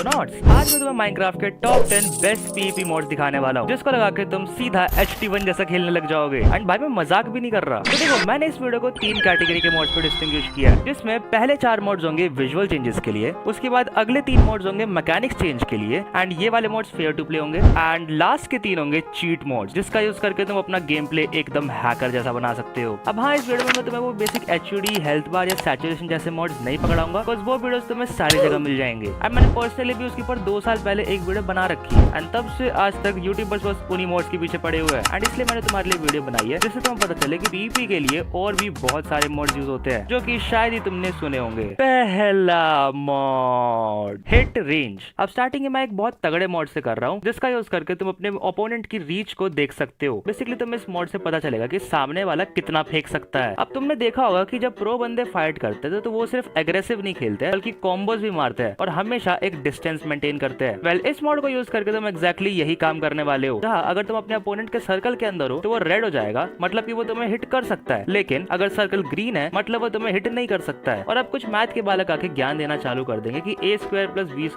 तो नॉट्स, आज मैं तुम्हें माइनक्राफ्ट के टॉप 10 बेस्ट पीवीपी मोड्स दिखाने वाला हूँ, जिसको लगा के तुम सीधा HT1 जैसा खेलने लग जाओगे। एंड भाई मैं मजाक भी नहीं कर रहा। तो देखो, मैंने इस वीडियो को 3 कैटेगरी के मोड्स पे डिस्टिंग्विश किया है, जिसमें पहले 4 मोड्स होंगे विजुअल चेंजेस के लिए, उसके बाद अगले 3 मोड्स होंगे मैकेनिक्स चेंज के लिए, एंड ये वाले मोड्स फेयर टू प्ले होंगे, एंड लास्ट के 3 होंगे चीट मोड्स, जिसका यूज करके तुम अपना गेम प्ले एकदम हैकर जैसा बना सकते हो। अब हाँ, इस वीडियो में मैं तुम्हें वो बेसिक HUD, हेल्थ बार या सैचुरेशन जैसे मोड्स नहीं पकड़ाऊंगा, बिकॉज़ वो वीडियोस तुम्हें सारी जगह मिल जाएंगे। अब मैंने पर्सनली भी उसके ऊपर 2 साल पहले एक वीडियो बना रखी है, एंड तब से आज तक यूट्यूबर्स बस उन्हीं मोड्स के पीछे पड़े हुए हैं, एंड इसलिए मैंने तुम्हारे लिए वीडियो बनाई है, जिससे तुम्हें पता चले कि PvP के लिए और भी बहुत सारे मोड्स यूज होते हैं, जो कि शायद ही तुमने सुने होंगे। पहला मोड, हिट रेंज। अब स्टार्टिंग में मैं एक बहुत तगड़े मोड से कर रहा हूँ, जिसका यूज करके तुम अपने ओपोनेंट की रीच को देख सकते हो। बेसिकली तुम्हें इस मोड से पता चलेगा कि सामने वाला कितना फेंक सकता है। अब तुमने देखा होगा कि जब प्रो बंदे फाइट करते थे तो वो सिर्फ एग्रेसिव नहीं खेलते हैं, बल्कि कॉम्बोज भी मारते हैं और हमेशा एक डिस्टेंस मेंटेन करते हैं। वेल, इस मोड को यूज करके तुम एग्जैक्टली यही काम करने वाले हो। जहाँ अगर तुम अपने अपोनेंट के सर्कल के अंदर हो तो वो रेड हो जाएगा, मतलब कि वो तुम्हें हिट कर सकता है, लेकिन अगर सर्कल ग्रीन है मतलब वो तुम्हें हिट नहीं कर सकता है। और अब कुछ मैथ के बालक आके ज्ञान देना चालू कर देंगे कि A² + B²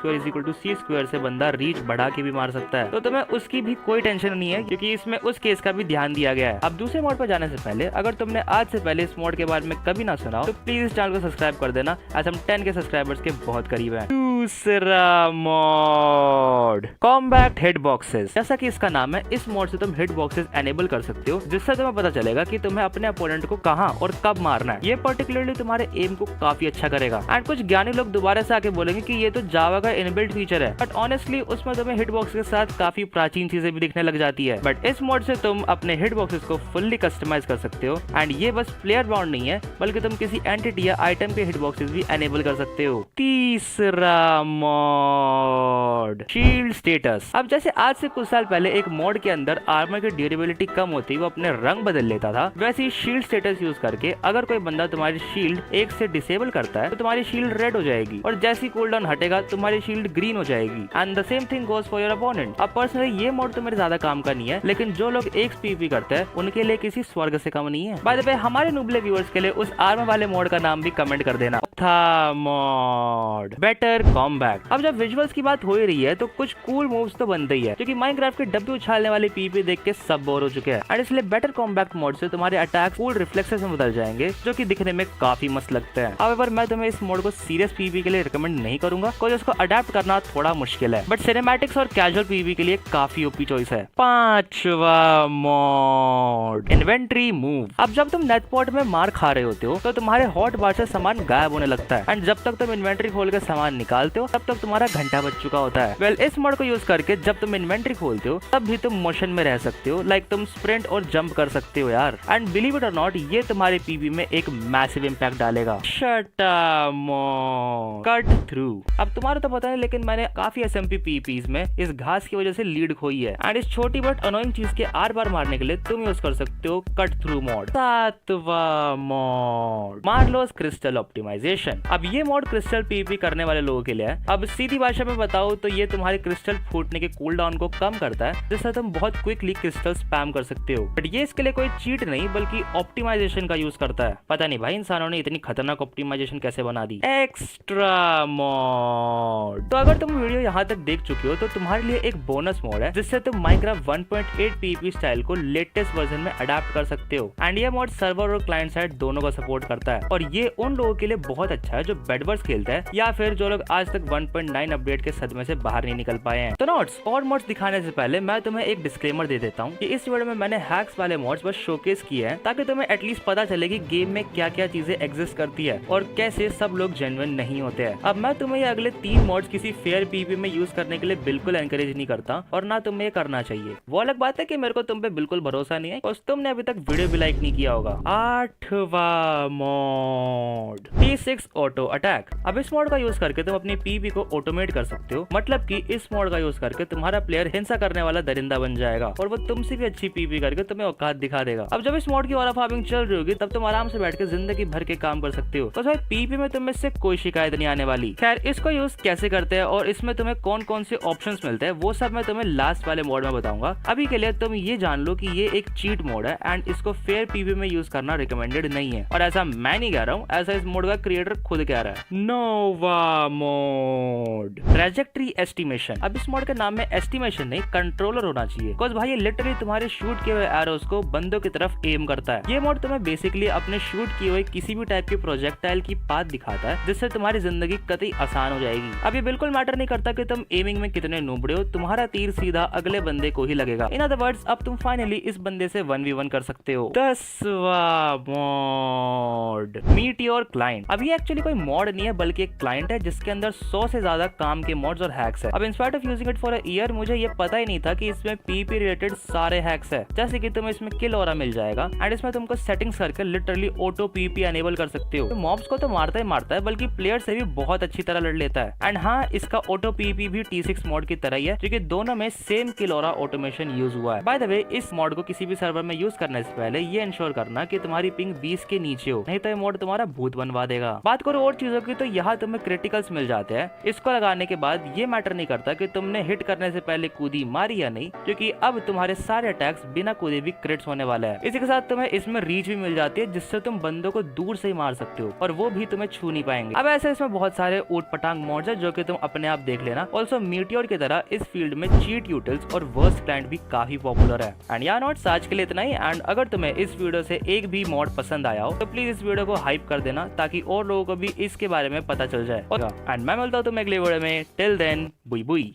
= C² से बंदा रीच बढ़ा के भी मार सकता है, तो तुम्हें उसकी भी कोई टेंशन नहीं है, क्योंकि इसमें उस केस का भी ध्यान दिया गया है। अब दूसरे मोड पर जाने से पहले, अगर तुमने आज से पहले इस मोड के बारे में कभी ना सुना हो तो प्लीज इस चैनल को सब्सक्राइब कर देना, आज हम 10 के सब्सक्राइबर्स के बहुत करीब हैं। दूसरा मोड, कॉम्बैट हिट बॉक्सेस। जैसा कि इसका नाम है, इस मोड से तुम हिट बॉक्सेस एनेबल कर सकते हो, जिससे तुम्हें पता चलेगा कि तुम्हें अपने अपोनेंट को कहां और कब मारना है। ये पर्टिकुलरली तुम्हारे एम को काफी अच्छा करेगा। एंड कुछ ज्ञानी लोग दोबारा से आके बोलेंगे कि ये तो जावा का इनबिल्ट फीचर है, बट ऑनेस्टली उसमें तुम्हें हिट बॉक्स के साथ काफी प्राचीन चीजें भी दिखने लग जाती है। बट इस मोड से तुम अपने हिट बॉक्सेस को फुल्ली कस्टमाइज कर सकते हो, एंड ये बस प्लेयर बाउंड नहीं है, बल्कि तुम किसी एंटिटी या आइटम के हिट बॉक्सेस भी एनेबल कर सकते हो। तीसरा मोड, शील्ड स्टेटस। अब जैसे आज से कुछ साल पहले एक मोड के अंदर आर्मर की ड्यूरेबिलिटी कम होती वो अपने रंग बदल लेता था, वैसे ही शील्ड स्टेटस यूज करके अगर कोई बंदा तुम्हारी शील्ड 1 से डिसेबल करता है तो तुम्हारी शील्ड रेड हो जाएगी, और जैसी कूलडाउन हटेगा तुम्हारी शील्ड ग्रीन हो जाएगी। And the same thing goes for your opponent. अब पर्सनली ये मोड तो मेरे ज्यादा काम का नहीं है, लेकिन जो लोग एक PvP करते हैं उनके लिए किसी स्वर्ग से कम नहीं है। बाय द वे, हमारे नुबले व्यूअर्स के लिए उस आर्मर वाले मोड का नाम भी कमेंट कर देना। था मोड, बेटर कॉम्बैट। अब जब विजुअल्स की बात हो ही रही है तो कुछ कूल मूव्स तो बनते ही है, क्योंकि माइनक्राफ्ट के डब्बे उछालने वाले PvP देख के सब बोर हो चुके हैं, और इसलिए बेटर कॉम्बैट मोड से तुम्हारे अटैक फुल रिफ्लेक्सेस में बदल जाएंगे, जो कि दिखने में काफी मस्त लगते हैं। हाउएवर, मैं तुम्हें इस मोड को सीरियस PvP के लिए रिकमेंड नहीं करूंगा, क्योंकि उसको अडेप्ट करना थोड़ा मुश्किल है, बट सिनेमैटिक्स और कैजुअल PvP के लिए काफी ओपी चॉइस है। पांचवा मोड, इन्वेंटरी मूव। अब जब तुम नेटपॉट में मार खा रहे होते हो तो तुम्हारे हॉट बार से सामान गायब होने लगता है, एंड जब तक तुम इन्वेंटरी खोल के सामान निकालते हो तब तक तुम्हारा घंटा बच चुका होता है। वेल, इस मोड को यूज करके जब तुम इन्वेंटरी खोलते हो तब भी तुम मोशन में रह सकते हो, लाइक तुम स्प्रिंट और जंप कर सकते हो यार। एंड बिलीव इट और नॉट, ये तुम्हारे PvP में एक मैसिव इंपैक्ट डालेगा। छठा मोड, कट थ्रू। अब तुम्हारा तो पता है, लेकिन मैंने काफी SMP PvPs में इस घास की वजह से लीड खोई है, एंड इस छोटी बट अनोइंग चीज के आर बार मारने के लिए तुम यूज कर सकते हो कट थ्रू मोड। सातवां मोड, मार्लोस क्रिस्टल ऑप्टिमाइजेशन। अब ये मोड क्रिस्टल PvP करने वाले लोगों के लिए है। अब सीधी भाषा में बताओ तो ये तुम्हारे क्रिस्टल फूटने के कूल डाउन को कम करता है, जिससे तुम बहुत क्विकली क्रिस्टल स्पैम कर सकते हो। बट ये इसके लिए कोई चीट नहीं, बल्कि ऑप्टिमाइजेशन का यूज करता है। पता नहीं भाई इंसानों ने इतनी खतरनाक ऑप्टिमाइजेशन कैसे बना दी। Extra mode. तो अगर तुम वीडियो यहाँ तक देख चुके हो तो तुम्हारे लिए एक बोनस मोड है, जिससे तुम माइनक्राफ्ट 1.8 PvP स्टाइल को लेटेस्ट वर्जन में अडेप्ट कर सकते हो, एंड ये मोड सर्वर और क्लाइंट साइड दोनों को सपोर्ट करता है, और ये उन लोगों के लिए बहुत अच्छा है जो बेडवर्स खेलते हैं, या फिर जो लोग आज तक 1.9 अपडेट के सदमे से बाहर नहीं निकल पाए हैं। तो नोट्स और मोड्स दिखाने से पहले मैं तुम्हें एक डिस्क्लेमर दे देता हूँ कि इस वीडियो में मैंने हैक्स वाले मोड्स बस शोकेस किए हैं, ताकि तुम्हें एटलीस्ट पता चले कि गेम में क्या क्या चीजें एग्जिस्ट करती है और कैसे सब लोग जेन्युइन नहीं होते हैं। अब मैं तुम्हें ये अगले 3 मोड्स किसी फेयर PvP में यूज करने के लिए बिल्कुल एनकरेज नहीं करता, और ना तुम्हें ये करना चाहिए। वो अलग बात है कि मेरे को तुम पे बिल्कुल भरोसा नहीं है, और तुमने अभी तक वीडियो भी लाइक नहीं किया होगा। आठवां मोड, T6 ऑटो अटैक। अब इस मोड का यूज करके तुम अपनी PvP को ऑटोमेट कर सकते हो, मतलब कि इस मोड का यूज करके तुम्हारा प्लेयर हिंसा करने वाला दरिंदा बन जाएगा, और वो तुमसे भी अच्छी PvP करके तुम्हें औकात दिखा देगा। अब जब इस मोड की ऑरा फार्मिंग चल रही होगी तब तुम आराम से बैठ के जिंदगी भर के काम कर सकते हो, तो भाई PvP में तुम्हें से कोई शिकायत नहीं आने वाली। खैर, इसको यूज कैसे करते हैं और इसमें तुम्हें कौन कौन से ऑप्शंस मिलते हैं वो सब मैं तुम्हें लास्ट वाले मोड में बताऊंगा। अभी के लिए तुम ये जान लो कि ये एक चीट मोड है, एंड इसको फेयर PvP में यूज करना रिकमेंडेड नहीं है, और ऐसा मैं नहीं कह रहा हूँ, ऐसा इस मोड का क्रिएटर खुद कह रहा है। नोवा मोड, मोड, ट्रैजेक्टरी एस्टिमेशन। अब इस मोड के नाम में एस्टिमेशन नहीं कंट्रोलर होना चाहिए, बिकॉज भाई ये लिटरली तुम्हारे शूट किए हुए एरोस को बंदों की तरफ एम करता है। ये मोड तुम्हें बेसिकली अपने शूट किए हुए किसी भी टाइप के प्रोजेक्टाइल की पाथ दिखाता है, जिससे तुम्हारी जिंदगी कतई आसान हो जाएगी। अब ये बिल्कुल मैटर नहीं करता कि तुम एमिंग में कितने नूबड़े हो, तुम्हारा तीर सीधा अगले बंदे को ही लगेगा। इन अदर वर्ड्स अब तुम फाइनली इस बंदे से 1v1 कर सकते हो। 10वां मोड, मीटियोर क्लाइंट। अब ये एक्चुअली कोई मॉड नहीं है बल्कि एक क्लाइंट है जिसके अंदर 100 से ज्यादा काम के मॉड्स और हैक्स है। अब in spite of using it for a year मुझे ये पता ही नहीं था कि इसमें पीपी रिलेटेड सारे हैक्स है, जैसे कि तुम्हें इसमें किल ऑरा मिल जाएगा एंड इसमें तुमको सेटिंग्स करके लिटरली ऑटो पीपी एनेबल कर सकते हो। तो मॉब्स को तो मारता ही मारता है बल्कि प्लेयर से भी बहुत अच्छी तरह लड़ लेता है। एंड हाँ, इसका ऑटो पीपी भी T6 मॉड की तरह ही है, क्योंकि दोनों में सेम किल ऑरा ऑटोमेशन यूज हुआ है। बाय द वे, इस मॉड को किसी भी सर्वर में यूज करने से पहले ये इंश्योर करना कि तुम्हारी पिंग 20 के नीचे हो, नहीं तो ये मॉड तुम्हारा भूत बनवा देगा। बात करो और चीजों की तो यहाँ तुम्हें क्रिटिकल्स मिल जाते हैं। इसको लगाने के बाद ये मैटर नहीं करता कि तुमने हिट करने से पहले कूदी मारी या नहीं, क्योंकि अब तुम्हारे सारे अटैक्स बिना कूदे भी क्रिट्स होने वाले हैं। इसी के साथ तुम्हें इसमें रीच भी मिल जाती है, जिससे तुम बंदों को दूर से ही मार सकते हो और वो भी तुम्हें छू नहीं पाएंगे। अब ऐसे इसमें बहुत सारे ऊट पटांग मॉड्स है जो कि तुम अपने आप देख लेना। ऑल्सो मीटियोर की तरह इस फील्ड में चीट यूटिल्स और वर्स्ट क्लाइंट भी काफी पॉपुलर है। एंड या नॉट, आज के लिए इतना ही। एंड अगर तुम्हें इस वीडियो से एक भी मॉड पसंद आया हो तो प्लीज इस वीडियो को हाइप कर देना, ताकि और लोगों को भी इसके बारे में पता चल जाए। एंड मैं मिलता हूँ तुम्हें अगले वीडियो में। टिल देन, बुई बुई।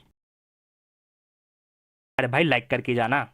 अरे भाई लाइक करके जाना।